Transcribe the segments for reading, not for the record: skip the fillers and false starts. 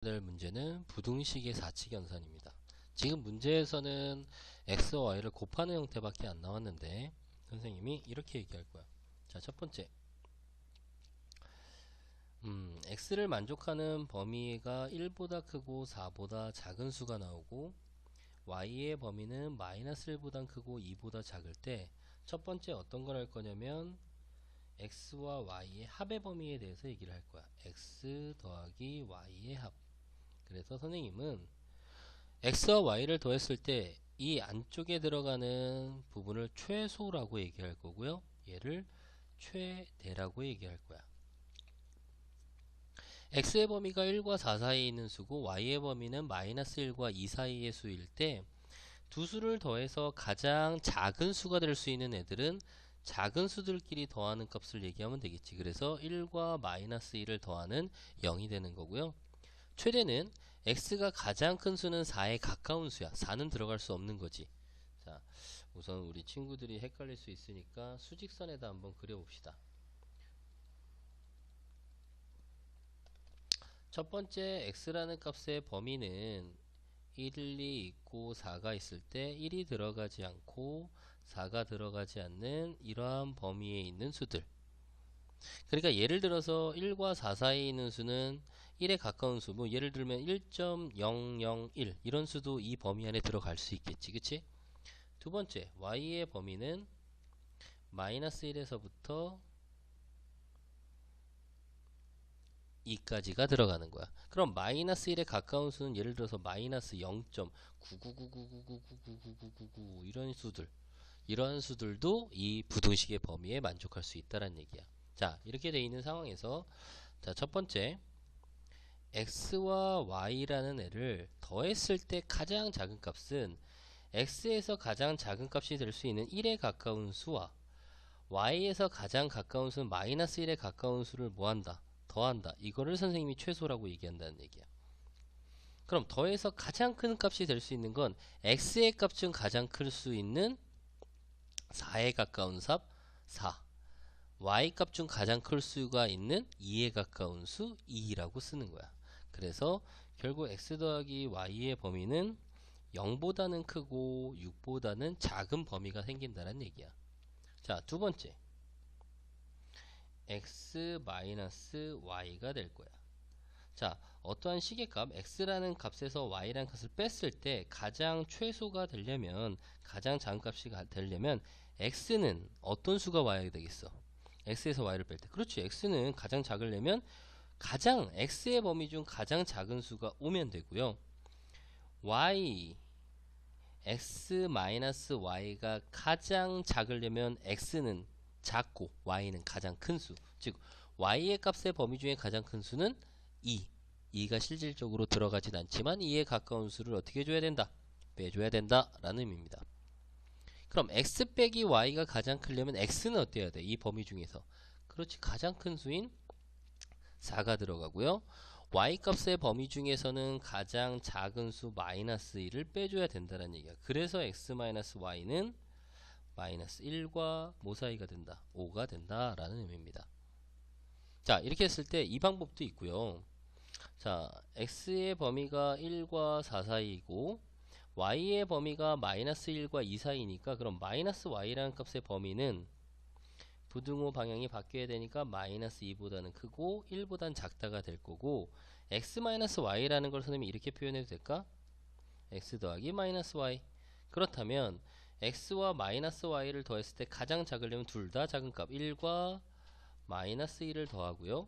될 문제는 부등식의 사칙연산입니다. 지금 문제에서는 x와 y를 곱하는 형태밖에 안 나왔는데 선생님이 이렇게 얘기할 거야. 자, 첫 번째, x를 만족하는 범위가 1보다 크고 4보다 작은 수가 나오고 y의 범위는 마이너스 1보다 크고 2보다 작을 때 첫 번째 어떤 걸 할 거냐면 x와 y의 합의 범위에 대해서 얘기를 할 거야. x 더하기 y의 합. 그래서 선생님은 x와 y를 더했을 때 이 안쪽에 들어가는 부분을 최소라고 얘기할 거고요. 얘를 최대라고 얘기할 거야. x의 범위가 1과 4 사이에 있는 수고 y의 범위는 마이너스 1과 2 사이의 수일 때 두 수를 더해서 가장 작은 수가 될 수 있는 애들은 작은 수들끼리 더하는 값을 얘기하면 되겠지. 그래서 1과 마이너스 1을 더하는 0이 되는 거고요. 최대는 x가 가장 큰 수는 4에 가까운 수야. 4는 들어갈 수 없는 거지. 자, 우선 우리 친구들이 헷갈릴 수 있으니까 수직선에다 한번 그려봅시다. 첫 번째 x라는 값의 범위는 1이 있고 4가 있을 때 1이 들어가지 않고 4가 들어가지 않는 이러한 범위에 있는 수들. 그러니까 예를 들어서 1과 4 사이에 있는 수는 1에 가까운 수, 뭐 예를 들면 1.001 이런 수도 이 범위 안에 들어갈 수 있겠지, 그치? 두 번째, y의 범위는 마이너스 1에서부터 2까지가 들어가는 거야. 그럼 마이너스 1에 가까운 수는 예를 들어서 마이너스 0.99999999999 이런 수들, 이런 수들도 이 부등식의 범위에 만족할 수 있다는 얘기야. 자, 이렇게 돼 있는 상황에서 자, 첫 번째 x와 y라는 애를 더했을 때 가장 작은 값은 x에서 가장 작은 값이 될 수 있는 1에 가까운 수와 y에서 가장 가까운 수는 마이너스 1에 가까운 수를 뭐한다? 더한다. 이거를 선생님이 최소라고 얘기한다는 얘기야. 그럼 더해서 가장 큰 값이 될 수 있는 건 x의 값은 가장 클 수 있는 4에 가까운 삽 4, y 값 중 가장 클 수가 있는 2에 가까운 수 2라고 쓰는 거야. 그래서 결국 x 더하기 y의 범위는 0보다는 크고 6보다는 작은 범위가 생긴다는 얘기야. 자, 두 번째 x-y가 될 거야. 자, 어떠한 시계값 x라는 값에서 y라는 값을 뺐을 때 가장 최소가 되려면, 가장 작은 값이 되려면 x는 어떤 수가 와야 되겠어? x에서 y를 뺄 때. 그렇지. x는 가장 작으려면 가장 x의 범위 중 가장 작은 수가 오면 되고요. y x-y가 가장 작으려면 x는 작고 y는 가장 큰 수. 즉 y의 값의 범위 중에 가장 큰 수는 2. 2가 실질적으로 들어가진 않지만 2에 가까운 수를 어떻게 줘야 된다? 빼줘야 된다 라는 의미입니다. 그럼 x 빼기 y가 가장 크려면 x는 어때야 돼? 이 범위 중에서. 그렇지. 가장 큰 수인 4가 들어가고요. y 값의 범위 중에서는 가장 작은 수 마이너스 1을 빼줘야 된다는 얘기야. 그래서 x-y는 마이너스 1과 뭐 사이가 된다? 5가 된다 라는 의미입니다. 자, 이렇게 했을 때 이 방법도 있고요. 자, x의 범위가 1과 4 사이이고 y의 범위가 마이너스 1과 2 사이니까 그럼 마이너스 y라는 값의 범위는 부등호 방향이 바뀌어야 되니까 마이너스 2보다는 크고 1보다는 작다가 될 거고 x-y라는 걸 선생님이 이렇게 표현해도 될까? x 더하기 마이너스 y. 그렇다면 x와 마이너스 y를 더했을 때 가장 작으려면 둘 다 작은 값 1과 마이너스 1을 더하고요.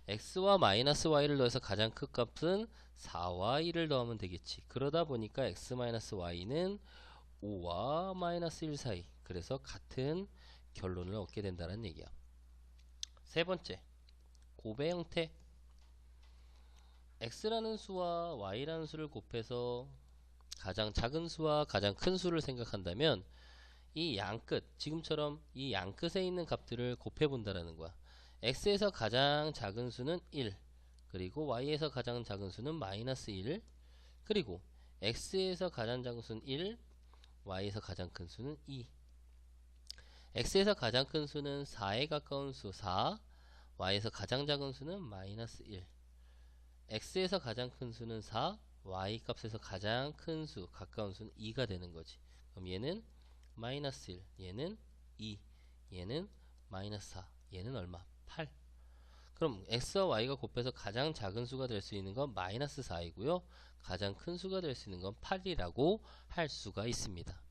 x와 마이너스 y를 더해서 가장 큰 값은 4와 1을 더하면 되겠지. 그러다 보니까 x-y는 5와 마이너스 1 사이. 그래서 같은 결론을 얻게 된다는 얘기야. 세 번째, 곱의 형태. x라는 수와 y라는 수를 곱해서 가장 작은 수와 가장 큰 수를 생각한다면 이 양끝, 지금처럼 이 양끝에 있는 값들을 곱해 본다라는 거야. x에서 가장 작은 수는 1, 그리고 y에서 가장 작은 수는 마이너스 1, 그리고 x에서 가장 작은 수는 1, y에서 가장 큰 수는 2. x에서 가장 큰 수는 4에 가까운 수 4, y에서 가장 작은 수는 마이너스 1. x에서 가장 큰 수는 4, y 값에서 가장 큰 수, 가까운 수는 2가 되는 거지. 그럼 얘는 마이너스 1, 얘는 2, 얘는 마이너스 4, 얘는 얼마? 8. 그럼 x와 y가 곱해서 가장 작은 수가 될 수 있는 건 마이너스 4이고요. 가장 큰 수가 될 수 있는 건 8이라고 할 수가 있습니다.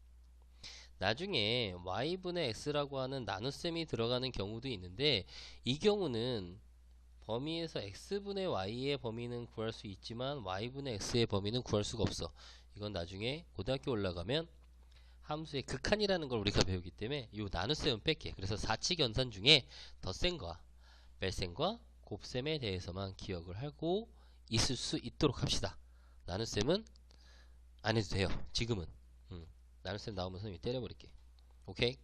나중에 y분의 x라고 하는 나눗셈이 들어가는 경우도 있는데 이 경우는 범위에서 x분의 y의 범위는 구할 수 있지만 y분의 x의 범위는 구할 수가 없어. 이건 나중에 고등학교 올라가면 함수의 극한이라는 걸 우리가 배우기 때문에 이 나눗셈은 뺄게. 그래서 사칙 연산 중에 덧셈과 뺄셈과 곱셈에 대해서만 기억을 하고 있을 수 있도록 합시다. 나눗셈은 안 해도 돼요. 지금은. 나눗셈 나오면 선생님이 때려버릴게. 오케이?